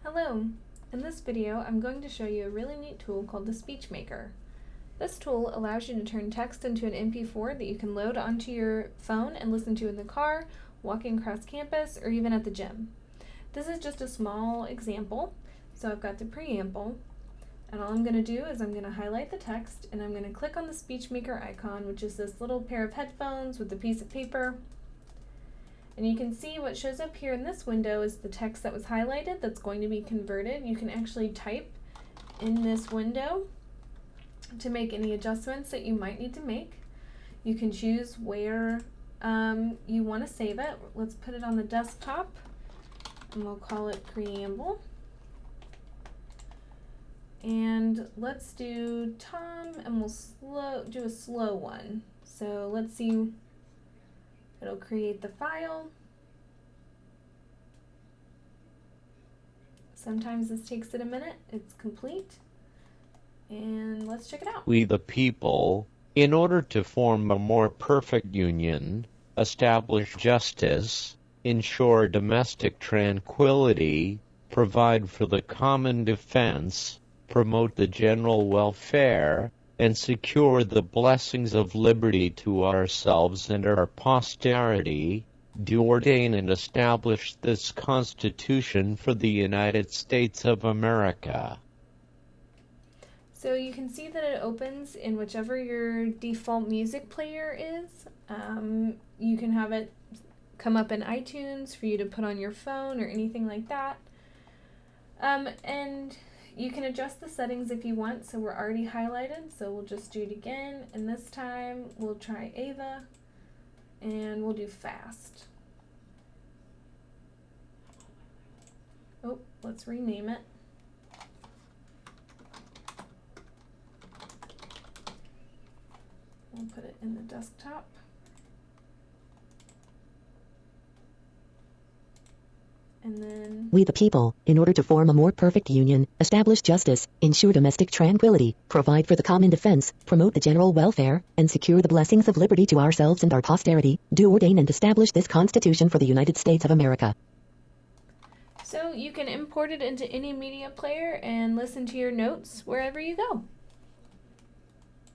Hello! In this video, I'm going to show you a really neat tool called the Speechmaker. This tool allows you to turn text into an MP4 that you can load onto your phone and listen to in the car, walking across campus, or even at the gym. This is just a small example, so I've got the preamble, and all I'm going to do is I'm going to highlight the text and I'm going to click on the Speechmaker icon, which is this little pair of headphones with a piece of paper. And you can see what shows up here in this window is the text that was highlighted that's going to be converted. You can actually type in this window to make any adjustments that you might need to make. You can choose where you want to save it. Let's put it on the desktop and we'll call it preamble. And let's do Tom and we'll do a slow one. So let's see. It'll create the file. Sometimes this takes it a minute. It's complete. And let's check it out. We the people, in order to form a more perfect union, establish justice, ensure domestic tranquility, provide for the common defense, promote the general welfare, and secure the blessings of liberty to ourselves and our posterity, do ordain and establish this Constitution for the United States of America. So you can see that it opens in whichever your default music player is. You can have it come up in iTunes for you to put on your phone or anything like that. And you can adjust the settings if you want, so we're already highlighted, so we'll just do it again, and this time we'll try Ava, and we'll do fast. Oh, let's rename it. We'll put it in the desktop. And then we the people, in order to form a more perfect union, establish justice, ensure domestic tranquility, provide for the common defense, promote the general welfare, and secure the blessings of liberty to ourselves and our posterity, do ordain and establish this Constitution for the United States of America. So you can import it into any media player and listen to your notes wherever you go.